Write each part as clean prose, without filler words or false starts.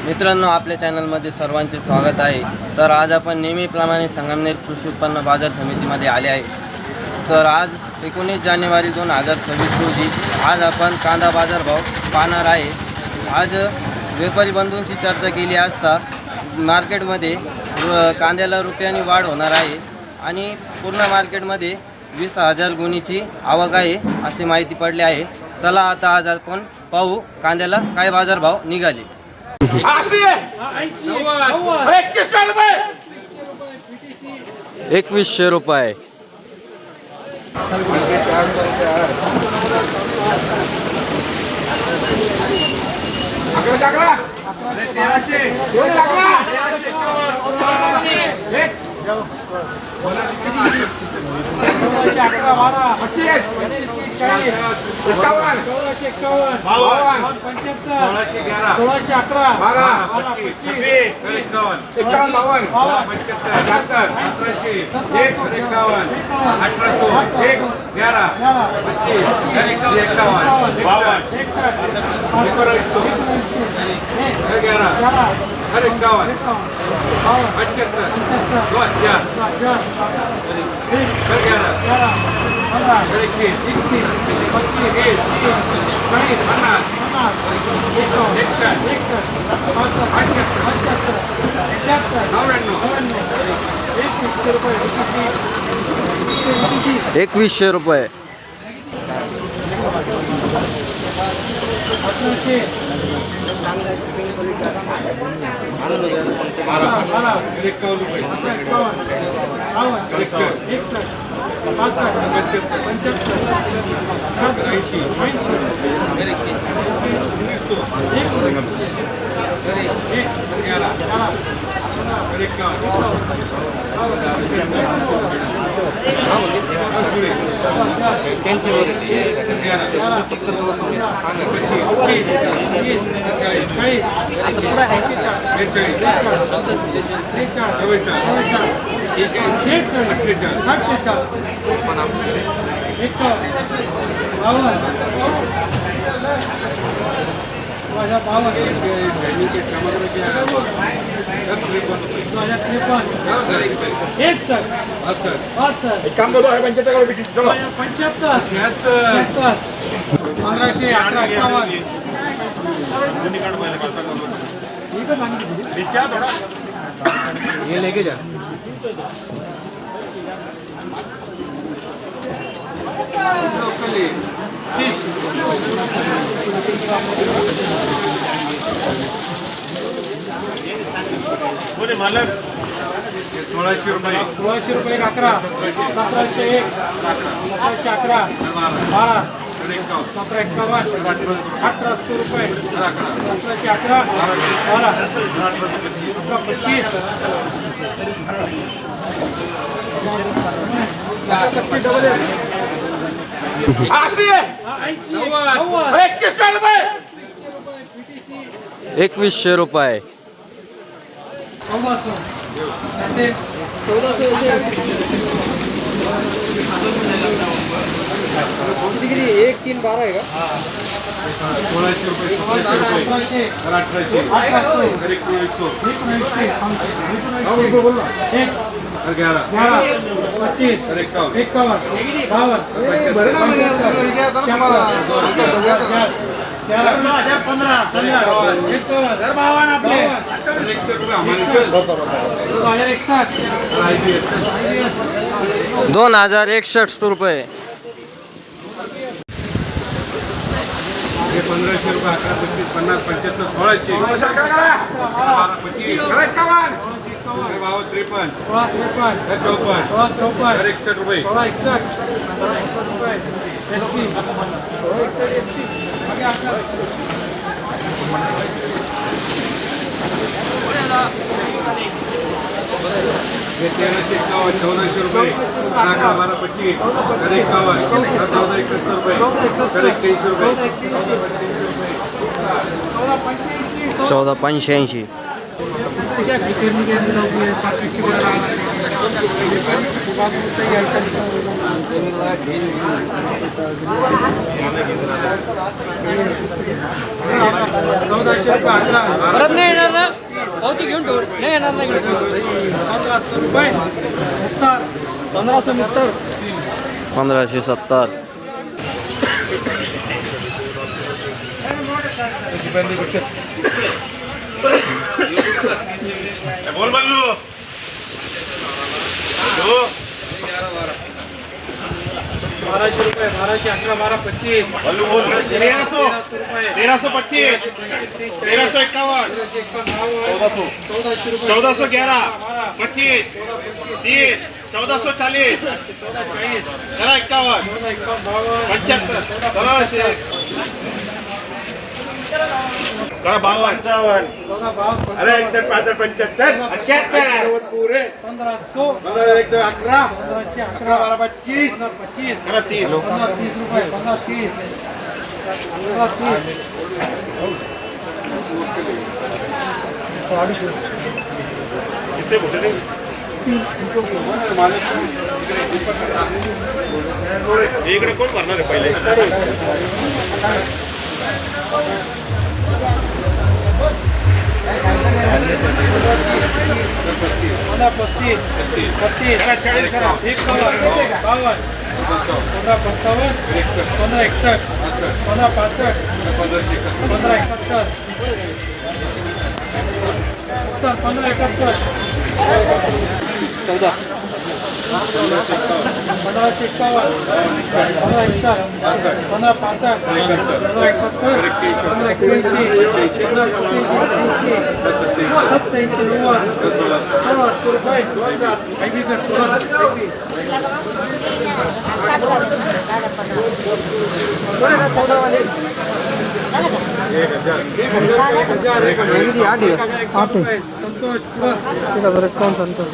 मित्रांनो, आपल्या चॅनलमध्ये सर्वांचे स्वागत आहे। तर आज आपण नेहमीप्रमाणे संगमनेर कृषी उत्पन्न बाजार समितीमध्ये आले आहे। तर आज 19 जानेवारी 2026 रोजी आज आपण कांदा बाजार भाव पाहणार आहे। आज व्यापारी बंधूंशी चर्चा केली असता मार्केटमध्ये कांद्याला रुपयाने वाढ होणार आहे आणि पूर्ण मार्केटमध्ये 20,000 गुणीची आवक आहे अशी माहिती पडली आहे। चला आता आज आपण पाहू कांद्याला काय बाजार भाव निघाले। 2100 रुपये। ₹2100 रुपये। ये लेके जा। बोले मालक 1600 रुपये। 1600 रुपये 11 1701 1711 12 1751 1800 रुपये 1711 12 ₹2100 रुपये। एक 312 है का? 1600 रुपये 1800 ₹2061 रुपये। 1500 रुपये 11 32 50 75 1600 61 रुपये। ये 1351 1400 रुपये 11 12 25 51 14 71 रुपये 2300 रुपये 1485। ₹1400 परत नाही येणार ना। ₹1570. बोल बल्लू 1200 रुपये 1200 11 12 25 बल्लू बोल 1300 1325 1351 1411 25 30 1440 51 75 52 अरे 61 75 78 पुरे 1500 11 11 12 25 30 रुपये 30 इकडे कोण भरणार आहे पहिले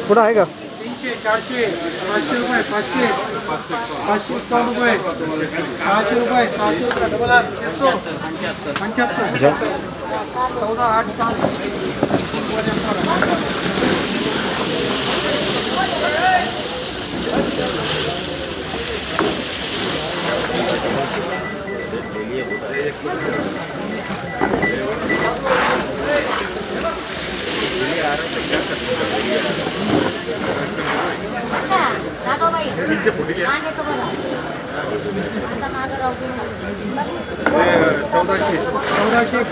पुढं आहे का 400 500 रुपये 500 551 रुपये 600 रुपये 700 रुपये डबल 75 14 8 1400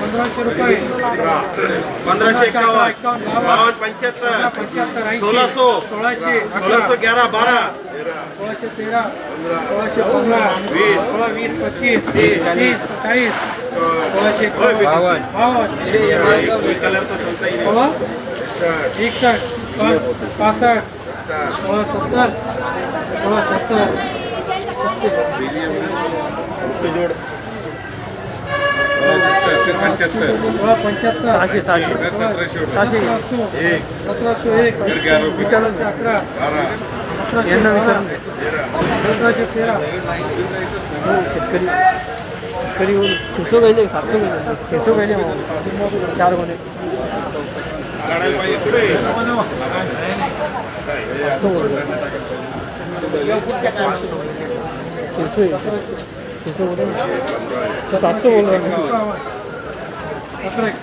1500 रुपये 1551 52 75 1600 11 12 1613 1615 20 25 30 40 कलर तो चलता ही नहीं 61 65 70 जोड़ 75 चार गोणे सातशे बोल रहे हैं 11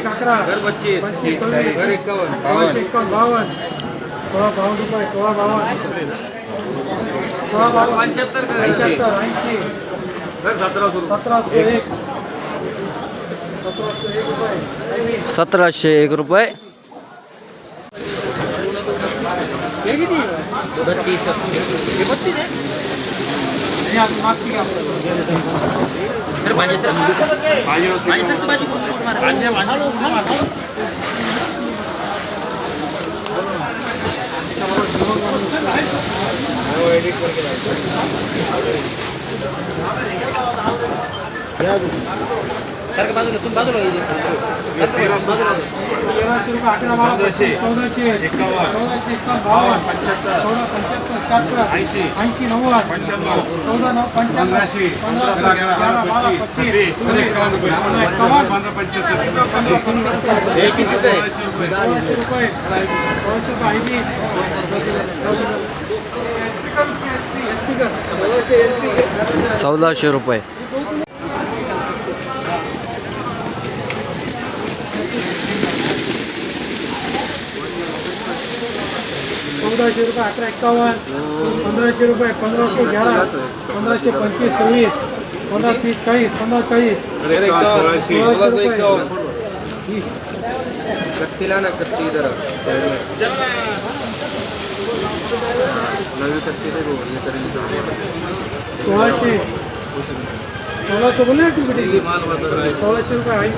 एक 11 घर 25 घर 51 52 16 रुपये 16 75 घर 1701 ₹1701 रुपये ₹1400 1400 रुपये 1151 1500 रुपये 1511 1525 26 1530 40 1540 1600 रुपये कत्तीला ना कत्ती इधर नवी कत्ती दे बोलने करेंगे 1600 1600 बोले ना तुम्ही माल बदल रहा है 1600 रुपये आहे